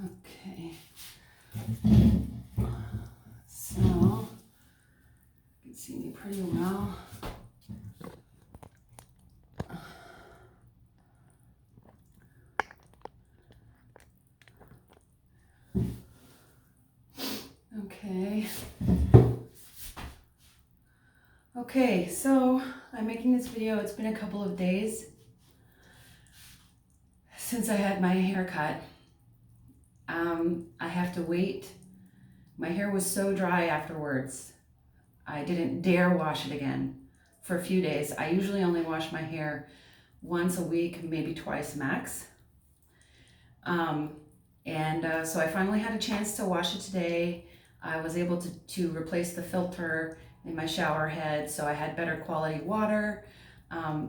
Okay. So, you can see me pretty well. Okay. Okay, so I'm making this video. It's been a couple of days since I had my hair cut. I have to wait. My hair was so dry afterwards. I didn't dare wash it again for a few days. I usually only wash my hair once a week, maybe twice max. So I finally had a chance to wash it today. I was able to replace the filter in my shower head, so I had better quality water.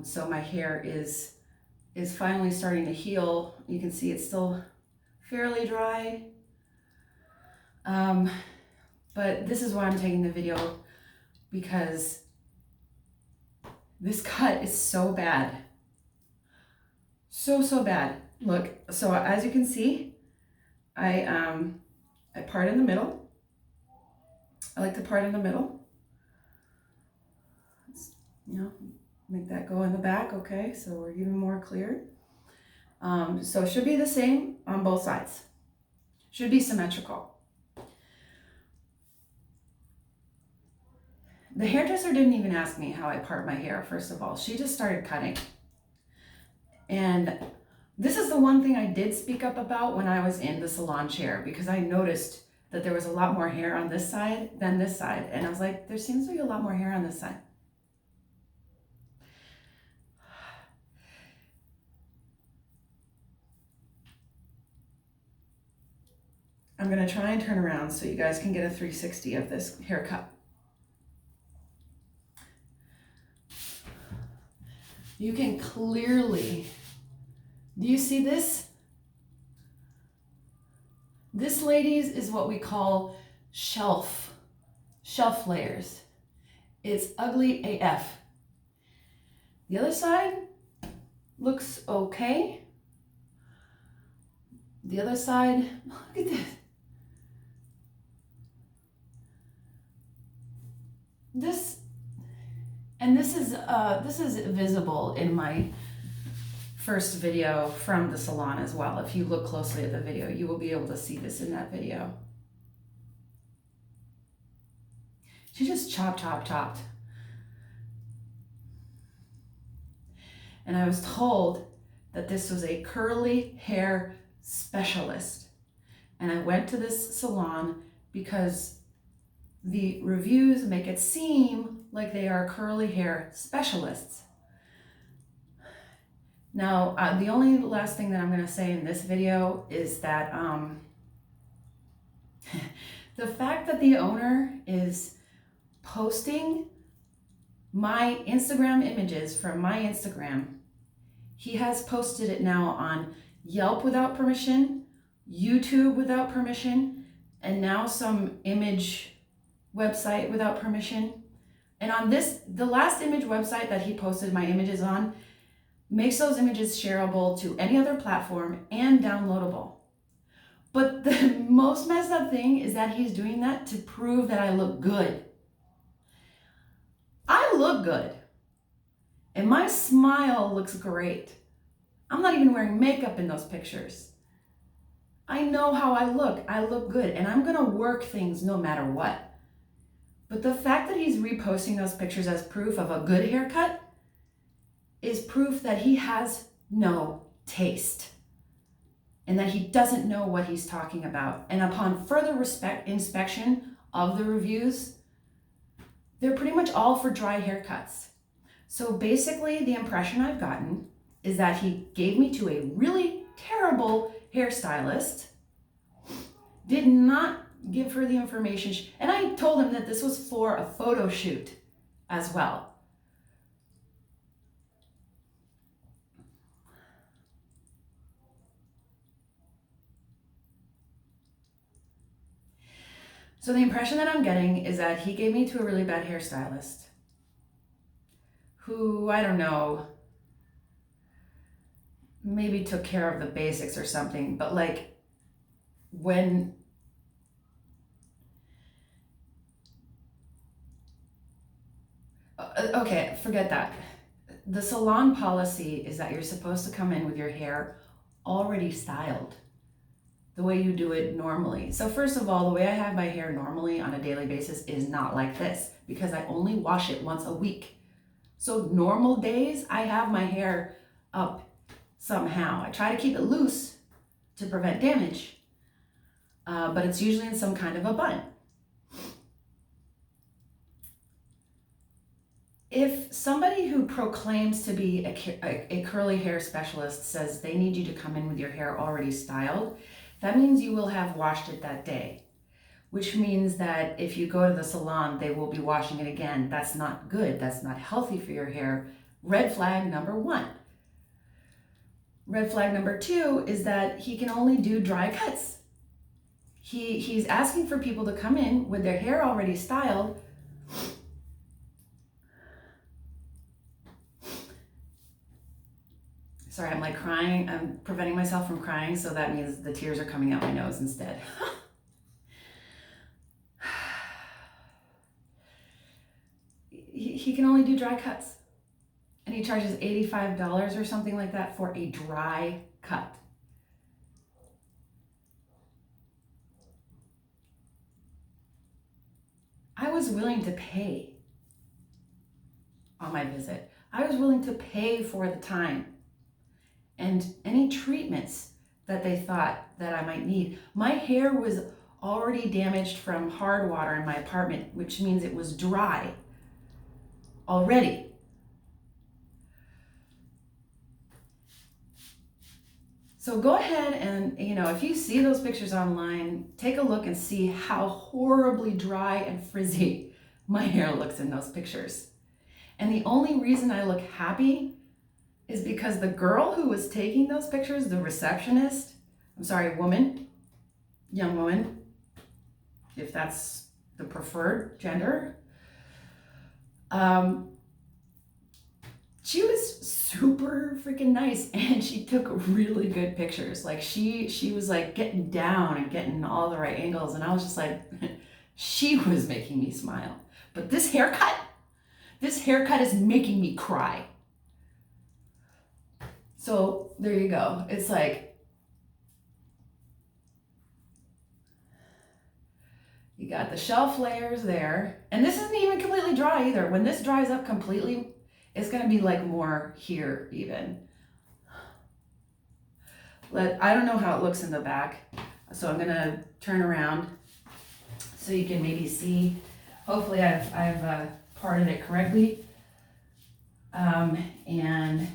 So my hair is finally starting to heal. You can see it's still fairly dry. But this is why I'm taking the video, because this cut is so bad. So bad. Look, so as you can see, I part in the middle. I like to part in the middle. Make that go in the back, okay? So we're even more clear. So it should be the same on both sides. Should be symmetrical. The hairdresser didn't even ask me how I part my hair, first of all. She just started cutting. And this is the one thing I did speak up about when I was in the salon chair, because I noticed that there was a lot more hair on this side than this side. And I was like, there seems to be a lot more hair on this side. I'm gonna try and turn around so you guys can get a 360 of this haircut. You can clearly, do you see this? This, ladies, is what we call shelf layers. It's ugly AF. The other side looks okay. The other side, look at this. This is visible in my first video from the salon as well. If you look closely at the video, you will be able to see this in that video. She just chopped. And I was told that this was a curly hair specialist. And I went to this salon because the reviews make it seem like they are curly hair specialists. Now, the only last thing that I'm gonna say in this video is that the fact that the owner is posting my Instagram images from my Instagram, he has posted it now on Yelp without permission, YouTube without permission, and now some image website without permission. And on this, the last image website that he posted my images on makes those images shareable to any other platform and downloadable. But the most messed up thing is that he's doing that to prove that I look good. I look good. And my smile looks great. I'm not even wearing makeup in those pictures. I know how I look. I look good. And I'm gonna work things no matter what. But the fact that he's reposting those pictures as proof of a good haircut is proof that he has no taste and that he doesn't know what he's talking about. And upon further inspection of the reviews, they're pretty much all for dry haircuts. So basically the impression I've gotten is that he gave me to a really terrible hairstylist, did not give her the information, and I told him that this was for a photo shoot as well. So the impression that I'm getting is that he gave me to a really bad hairstylist who, I don't know, maybe took care of the basics or something, but like, when okay, forget that. The salon policy is that you're supposed to come in with your hair already styled the way you do it normally. So first of all, the way I have my hair normally on a daily basis is not like this because I only wash it once a week. So normal days, I have my hair up somehow. I try to keep it loose to prevent damage, but it's usually in some kind of a bun. If somebody who proclaims to be a curly hair specialist says they need you to come in with your hair already styled, that means you will have washed it that day, which means that if you go to the salon, they will be washing it again. That's not good. That's not healthy for your hair. Red flag number 1. Red flag number 2 is that he can only do dry cuts. He's asking for people to come in with their hair already styled. Sorry, I'm like crying. I'm preventing myself from crying, so that means the tears are coming out my nose instead. He can only do dry cuts. And he charges $85 or something like that for a dry cut. I was willing to pay on my visit. I was willing to pay for the time and any treatments that they thought that I might need. My hair was already damaged from hard water in my apartment, which means it was dry already. So go ahead and, if you see those pictures online, take a look and see how horribly dry and frizzy my hair looks in those pictures. And the only reason I look happy is because the girl who was taking those pictures, the receptionist, young woman, if that's the preferred gender, she was super freaking nice and she took really good pictures. Like she was like getting down and getting all the right angles, and I was just like, she was making me smile. But this haircut is making me cry. So there you go. It's like, you got the shelf layers there, and this isn't even completely dry either. When this dries up completely, it's gonna be like more here even. I don't know how it looks in the back, so I'm gonna turn around so you can maybe see. Hopefully I've parted it correctly. And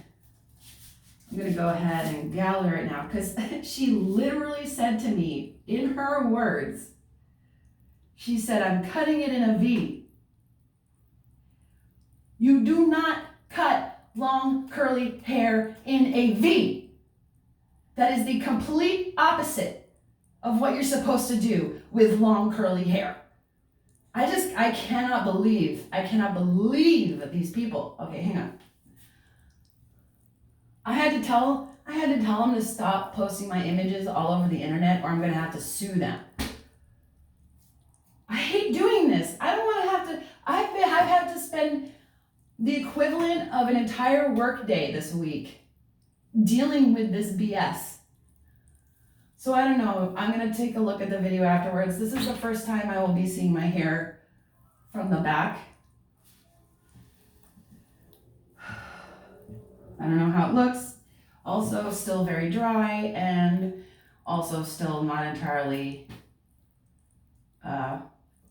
I'm gonna go ahead and gather it now, because she literally said to me, in her words, she said, "I'm cutting it in a V." You do not cut long curly hair in a V. That is the complete opposite of what you're supposed to do with long curly hair. I cannot believe these people. Okay, hang on. I had to tell them to stop posting my images all over the internet, or I'm gonna have to sue them. I hate doing this. I don't want to have to. I've had to spend the equivalent of an entire work day this week dealing with this BS. So I don't know. I'm gonna take a look at the video afterwards. This is the first time I will be seeing my hair from the back. I don't know how it looks. Also still very dry, and also still not entirely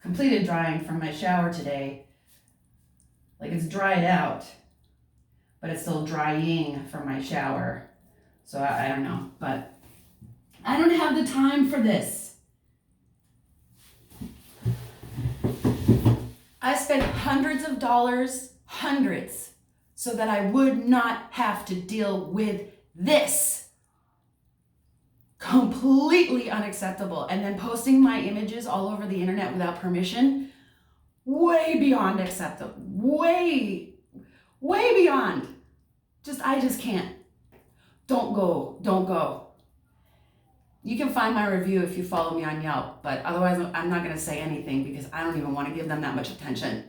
completed drying from my shower today. Like, it's dried out, but it's still drying from my shower. So I don't know, but I don't have the time for this. I spent hundreds of dollars, so that I would not have to deal with this. Completely unacceptable. And then posting my images all over the internet without permission, way beyond acceptable. Way beyond. I just can't. Don't go. You can find my review if you follow me on Yelp, but otherwise I'm not going to say anything because I don't even want to give them that much attention.